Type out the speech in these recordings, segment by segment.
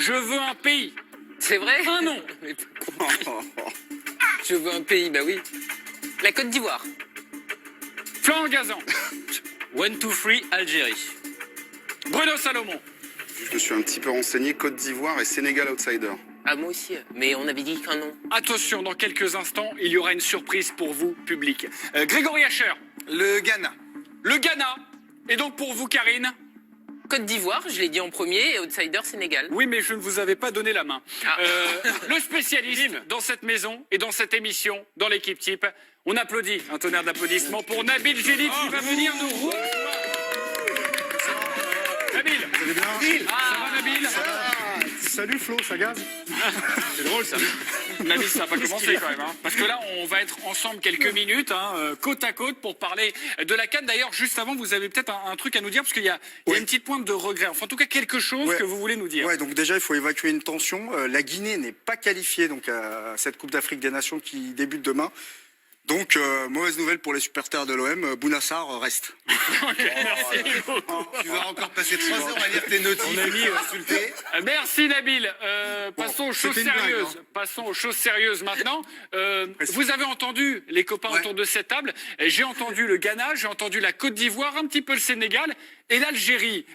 Je veux un pays. C'est vrai? Un nom. Je veux un pays, bah oui. La Côte d'Ivoire. Florent Gazan. 1, 2, 3, Algérie. Bruno Salomon. Je me suis un petit peu renseigné, Côte d'Ivoire et Sénégal outsider. Ah, moi aussi. Mais on avait dit qu'un nom. Attention, dans quelques instants, il y aura une surprise pour vous, public. Grégory Hacher. Le Ghana. Le Ghana. Et donc pour vous, Karine? Côte d'Ivoire, je l'ai dit en premier, et outsider, Sénégal. Oui, mais je ne vous avais pas donné la main. Ah. Le spécialiste dans cette maison et dans cette émission, dans l'équipe type. On applaudit, un tonnerre d'applaudissements pour Nabil Jellit qui va venir nous rejoindre. Nabil. Vous allez bien? Ça va, Nabil? Salut Flo, ça gaze? C'est drôle ça. Nabil, ça n'a pas commencé quand même. Hein. Parce que là, on va être ensemble quelques minutes, côte à côte, pour parler de la CAN. D'ailleurs, juste avant, vous avez peut-être un truc à nous dire, parce qu'il y a une petite pointe de regret. Enfin, en tout cas, quelque chose que vous voulez nous dire. Ouais, donc déjà, il faut évacuer une tension. La Guinée n'est pas qualifiée donc, à cette Coupe d'Afrique des Nations qui débute demain. Donc, mauvaise nouvelle pour les supporters de l'OM, Bounassar reste. Merci beaucoup. Tu vas encore passer 3 heures à lire tes notifs. Insulté. Merci Nabil. Passons aux choses c'était une blague, sérieuses. Passons aux choses sérieuses maintenant. Vous avez entendu les copains autour de cette table. J'ai entendu le Ghana, j'ai entendu la Côte d'Ivoire, un petit peu le Sénégal et l'Algérie.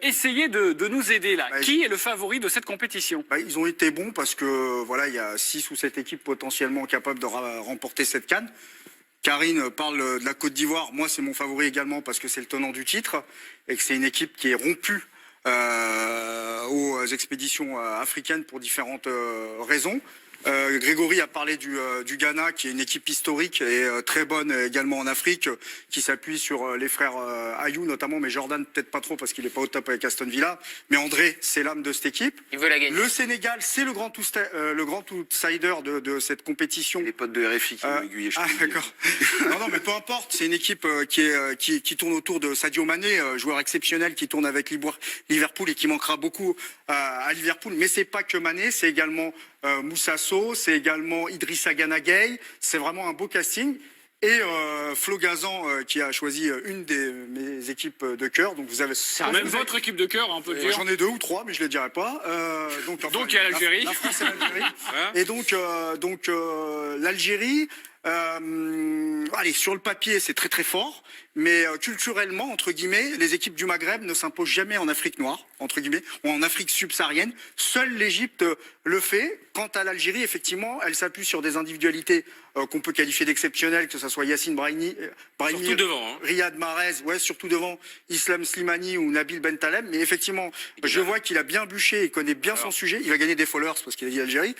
Essayez de nous aider là. Qui est le favori de cette compétition? Ils ont été bons parce que voilà, il y a 6 ou 7 équipes potentiellement capables de remporter cette CAN. Karine parle de la Côte d'Ivoire. Moi, c'est mon favori également parce que c'est le tenant du titre et que c'est une équipe qui est rompue aux expéditions africaines pour différentes raisons. Grégory a parlé du Ghana, qui est une équipe historique et très bonne également en Afrique, qui s'appuie sur les frères Ayou notamment, mais Jordan peut-être pas trop parce qu'il n'est pas au top avec Aston Villa. Mais André, c'est l'âme de cette équipe. Il veut la gagner. Le Sénégal, c'est le grand outsider de cette compétition. Les potes de RFI qui m'ont aiguillé. Ah d'accord. non, mais peu importe. C'est une équipe qui tourne autour de Sadio Mané, joueur exceptionnel qui tourne avec Liverpool et qui manquera beaucoup à Liverpool. Mais c'est pas que Mané, c'est également Moussa Sow, c'est également Idrissa Gana Gueye. C'est vraiment un beau casting. Et Flo Gazan qui a choisi une de mes équipes de cœur. Donc vous avez Même votre équipe de cœur, on peut le dire. J'en ai 2 ou 3, mais je les dirai pas. Donc il y a l'Algérie. La France et l'Algérie. Et donc l'Algérie. Allez, sur le papier, c'est très très fort, mais culturellement, entre guillemets, les équipes du Maghreb ne s'imposent jamais en Afrique noire, entre guillemets, ou en Afrique subsaharienne. Seule l'Égypte le fait. Quant à l'Algérie, effectivement, elle s'appuie sur des individualités qu'on peut qualifier d'exceptionnelles, que ce soit Yassine Brahimi, Surtout devant. Riyad Mahrez, surtout devant Islam Slimani ou Nabil Bentaleb. Mais effectivement, je vois qu'il a bien bûché, il connaît bien son sujet. Il va gagner des followers parce qu'il a dit Algérie.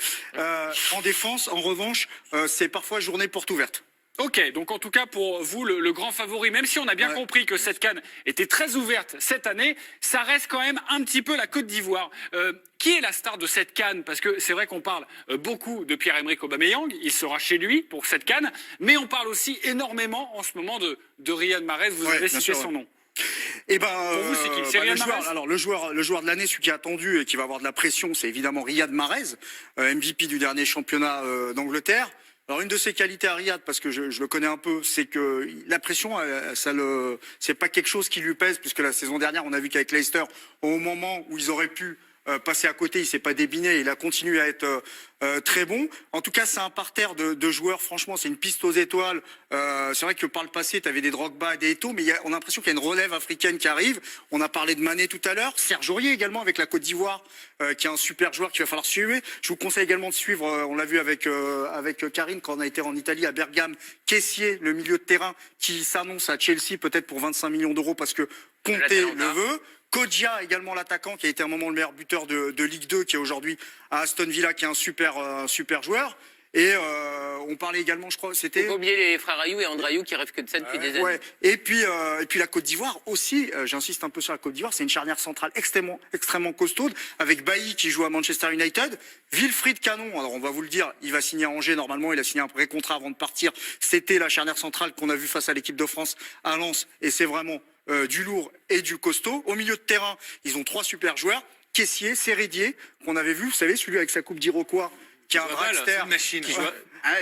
En défense, en revanche, c'est parfois journée porte ouverte. Ok, donc en tout cas pour vous, le grand favori, même si on a bien compris que cette CAN était très ouverte cette année, ça reste quand même un petit peu la Côte d'Ivoire. Qui est la star de cette CAN? Parce que c'est vrai qu'on parle beaucoup de Pierre-Emerick Aubameyang, il sera chez lui pour cette CAN, mais on parle aussi énormément en ce moment de Riyad Mahrez, vous avez cité son nom. Et pour vous, c'est qui? C'est Riyad Mahrez? Alors le joueur de l'année, celui qui est attendu et qui va avoir de la pression, c'est évidemment Riyad Mahrez, MVP du dernier championnat d'Angleterre. Alors une de ses qualités à Riyad, parce que je le connais un peu, c'est que la pression, c'est pas quelque chose qui lui pèse, puisque la saison dernière, on a vu qu'avec Leicester, au moment où ils auraient pu passer à côté, il s'est pas débiné, il a continué à être très bon. En tout cas, c'est un parterre de joueurs, franchement, c'est une piste aux étoiles. C'est vrai que par le passé, tu avais des Drogba, des Eto'o, mais on a l'impression qu'il y a une relève africaine qui arrive. On a parlé de Mané tout à l'heure, Serge Aurier également avec la Côte d'Ivoire, qui est un super joueur qu'il va falloir suivre. Je vous conseille également de suivre, on l'a vu avec Karine quand on a été en Italie, à Bergame, Kessié, le milieu de terrain, qui s'annonce à Chelsea peut-être pour 25 millions d'euros parce que Conte le veut. Kodjia, également l'attaquant, qui a été un moment le meilleur buteur de Ligue 2, qui est aujourd'hui à Aston Villa, qui est un super joueur. Et on parlait également, je crois, c'était... Faut pas oublier les frères Ayou et Andrayou qui rêvent que de ça depuis des années. Et puis la Côte d'Ivoire aussi, j'insiste un peu sur la Côte d'Ivoire, c'est une charnière centrale extrêmement costaude, avec Bailly qui joue à Manchester United, Wilfried Canon, alors on va vous le dire, il va signer à Angers normalement, il a signé un pré-contrat avant de partir, c'était la charnière centrale qu'on a vue face à l'équipe de France à Lens, et c'est vraiment du lourd et du costaud. Au milieu de terrain, ils ont 3 super joueurs, Kessié, Séridier, qu'on avait vu, vous savez, celui avec sa coupe d'Iroquois, qui est un dragster. C'est une machine.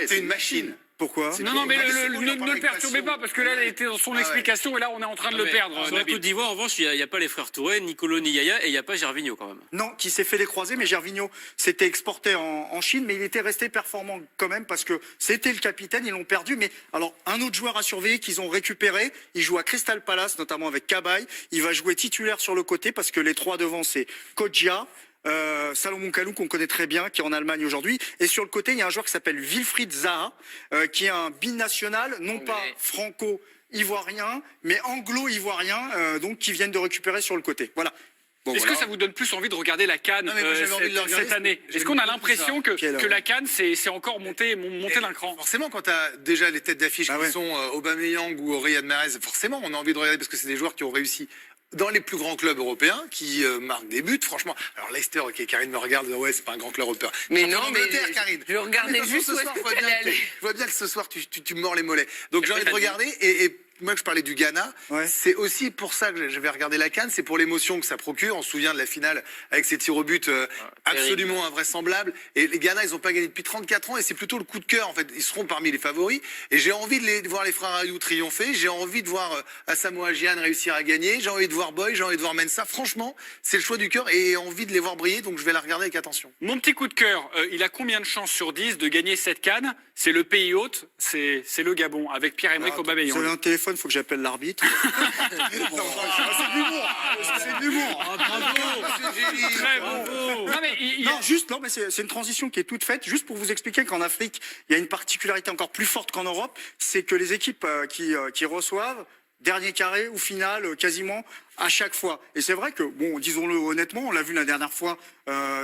C'est une machine. Pourquoi? Non, mais Maxime, il en ne parle le perturbez avec pas, parce que là, il était dans son explication, et là, on est en train de le perdre. Sur la Nabil. Côte d'Ivoire, en revanche, il n'y a pas les frères Touré, Nicolo ni Yaya, et il n'y a pas Gervinho quand même. Non, qui s'est fait les croisés, mais Gervinho s'était exporté en Chine, mais il était resté performant quand même parce que c'était le capitaine, ils l'ont perdu. Mais alors, un autre joueur à surveiller qu'ils ont récupéré, il joue à Crystal Palace, notamment avec Cabaye. Il va jouer titulaire sur le côté parce que les trois devant, c'est Kodjia, Salomon Kalou qu'on connaît très bien, qui est en Allemagne aujourd'hui. Et sur le côté, il y a un joueur qui s'appelle Wilfried Zaha, qui est un binational, non pas franco-ivoirien, mais anglo-ivoirien, donc qui viennent de récupérer sur le côté. Voilà. Bon, Est-ce voilà. que ça vous donne plus envie de regarder la CAN Non, mais moi, j'avais envie de le regarder, cette année? j'ai Est-ce qu'on a vu l'impression que Quelle la CAN, c'est encore monté d'un cran? Forcément, quand tu as déjà les têtes d'affiche Ah qui ouais. sont Aubameyang ou Riyad Mahrez, forcément, on a envie de regarder parce que c'est des joueurs qui ont réussi dans les plus grands clubs européens, qui marquent des buts, franchement. Alors Leicester, ok, Karine me regarde, ouais, c'est pas un grand club européen. Mais Champion non, mais d'Angleterre, Karine. je regardais Mais de toute juste façon, où ce soir, est-ce je vois que bien t'allais que- aller. je vois bien que ce soir, tu me mords les mollets. Donc j'ai envie de regarder, et moi, je parlais du Ghana. Ouais. C'est aussi pour ça que je vais regarder la CAN. C'est pour l'émotion que ça procure. On se souvient de la finale avec ces tirs au but absolument invraisemblables. Et les Ghana, ils n'ont pas gagné depuis 34 ans. Et c'est plutôt le coup de cœur. En fait, ils seront parmi les favoris. Et j'ai envie de voir les frères Ayou triompher. J'ai envie de voir Asamoah Gyan réussir à gagner. J'ai envie de voir Boy. J'ai envie de voir Mensah. Franchement, c'est le choix du cœur et envie de les voir briller. Donc je vais la regarder avec attention. Mon petit coup de cœur, il a combien de chances sur 10 de gagner cette CAN? C'est le pays hôte, c'est le Gabon, avec Pierre-Emerick Vous Aubameyang. avez un téléphone, il faut que j'appelle l'arbitre. C'est de l'humour. C'est de l'humour. Très bon. Non, mais Non, mais c'est une transition qui est toute faite. Juste pour vous expliquer qu'en Afrique, il y a une particularité encore plus forte qu'en Europe, c'est que les équipes qui reçoivent dernier carré ou finale quasiment à chaque fois. Et c'est vrai que, bon, disons-le honnêtement, on l'a vu la dernière fois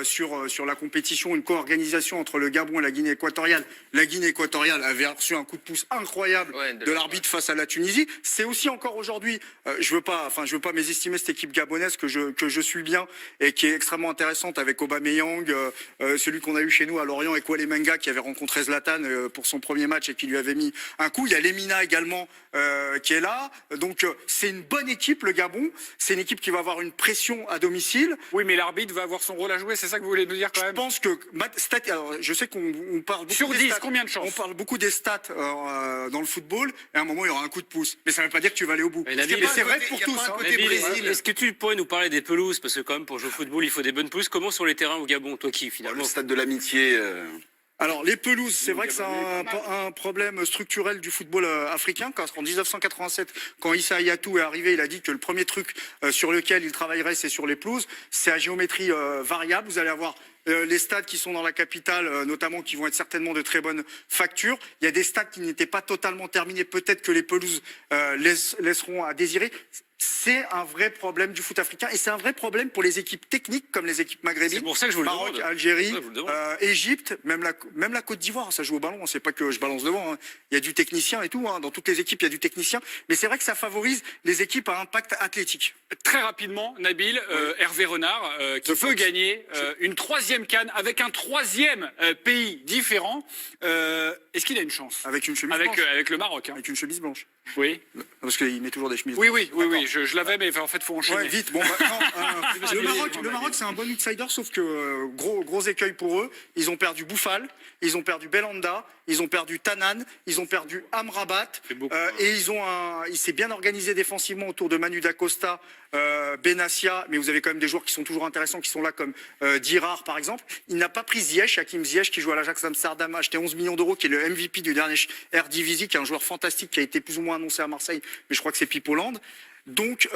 sur la compétition, une co-organisation entre le Gabon et la Guinée équatoriale. La Guinée équatoriale avait reçu un coup de pouce incroyable de l'arbitre face à la Tunisie. C'est aussi encore aujourd'hui, je veux pas mésestimer cette équipe gabonaise que je suis bien et qui est extrêmement intéressante avec Aubameyang, celui qu'on a eu chez nous à Lorient, et Kwale Menga qui avait rencontré Zlatan pour son premier match et qui lui avait mis un coup. Il y a Lemina également qui est là. Donc c'est une bonne équipe, le Gabon. C'est une équipe qui va avoir une pression à domicile. oui, mais l'arbitre va avoir son rôle à jouer, c'est ça que vous voulez nous dire quand Je même? pense que alors, je sais qu'on parle beaucoup Sur des 10, stats. combien de chances? On parle beaucoup des stats dans le football, et à un moment il y aura un coup de pouce. Mais ça ne veut pas dire que tu vas aller au bout. Mais Et Nabil, c'est vrai il y a pour pas tous. un hein. côté Nabil, Brésil. est-ce que tu pourrais nous parler des pelouses? Parce que quand même, pour jouer au football, il faut des bonnes pelouses. Comment sont les terrains au Gabon? Toi qui, Le finalement... stade de l'amitié. Alors les pelouses, c'est vrai que c'est un problème structurel du football africain. En 1987, quand Issa Hayatou est arrivé, il a dit que le premier truc sur lequel il travaillerait, c'est sur les pelouses. C'est à géométrie variable. Vous allez avoir les stades qui sont dans la capitale, notamment, qui vont être certainement de très bonne facture. Il y a des stades qui n'étaient pas totalement terminés. Peut-être que les pelouses laisseront à désirer. C'est un vrai problème du foot africain et c'est un vrai problème pour les équipes techniques comme les équipes maghrébines. C'est pour ça que je vous le Maroc, demande. Algérie, C'est pour ça que je vous le demande. Égypte, même la Côte d'Ivoire, ça joue au ballon. C'est pas que je balance devant. Hein. Il y a du technicien et tout. Hein. Dans toutes les équipes, il y a du technicien. Mais c'est vrai que ça favorise les équipes à impact athlétique. Très rapidement, Nabil, Hervé Renard, qui peut gagner une troisième CAN avec un troisième pays différent. Est-ce qu'il a une chance? Avec une chemise blanche. Avec le Maroc, hein. Avec une chemise blanche. Oui. Parce qu'il met toujours des chemises Oui, blanches. oui, je l'avais, mais en fait, faut enchaîner. Ouais, vite. Bon, non, le Maroc, c'est un bon outsider, sauf que gros écueil pour eux. Ils ont perdu Bouffal, ils ont perdu Belanda, ils ont perdu Tanan, ils ont perdu Amrabat, et il s'est bien organisé défensivement autour de Manu Dacosta, Benassia, mais vous avez quand même des joueurs qui sont toujours intéressants, qui sont là comme Dirar par exemple. Il n'a pas pris Ziyech, Hakim Ziyech qui joue à l'Ajax Amsterdam, acheté 11 millions d'euros, qui est le MVP du dernier Eredivisie, qui est un joueur fantastique qui a été plus ou moins annoncé à Marseille, mais je crois que c'est Pipoland. Donc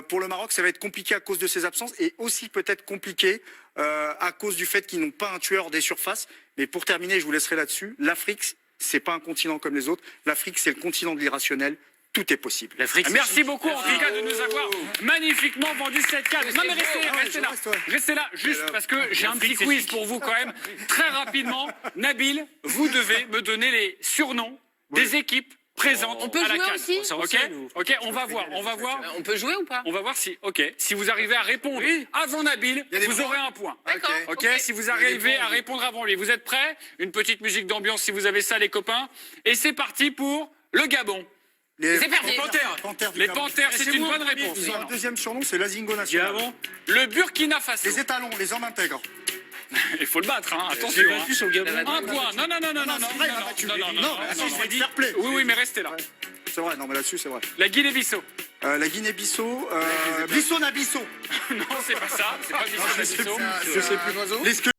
pour le Maroc, ça va être compliqué à cause de ses absences et aussi peut-être compliqué à cause du fait qu'ils n'ont pas un tueur des surfaces. Mais pour terminer, je vous laisserai là-dessus. L'Afrique, c'est pas un continent comme les autres. L'Afrique, c'est le continent de l'irrationnel. Tout est possible. L'Afrique, c'est- Merci beaucoup en tout cas de nous avoir magnifiquement vendu cette CAN. Non mais restez là, restez là, juste parce que j'ai un petit quiz pour vous quand même. Très rapidement, Nabil, vous devez me donner les surnoms des équipes présentes On peut à la jouer CAN. aussi Ok, on va voir. On peut jouer ou pas? On va voir si vous arrivez à répondre avant Nabil, y a des vous points. aurez un point. D'accord. Ok, si vous arrivez à répondre avant lui, vous êtes prêts? Une petite musique d'ambiance si vous avez ça les copains. Et c'est parti pour le Gabon. C'est parti. Panthères du Les Gabon. Panthères, c'est une bonne réponse. Ils ont un deuxième surnom, c'est l'Azingo National. Le Burkina Faso. Les étalons, les hommes intègres. Il faut le battre, hein. Attention. J'ai hein. battu sur le Gabon. Un point. Non, non, non, non, non, non, c'est vrai, il a non, battu. non, non, Non, non, là-dessus, non, c'est non, du non. fair play. Oui, oui, mais restez là. C'est vrai, non, mais là-dessus, c'est vrai. La Guinée-Bissau. La Guinée-Bissau, Bissau-Nabissau. Non, c'est pas ça. C'est pas Bissau. Je sais plus. Un oiseau.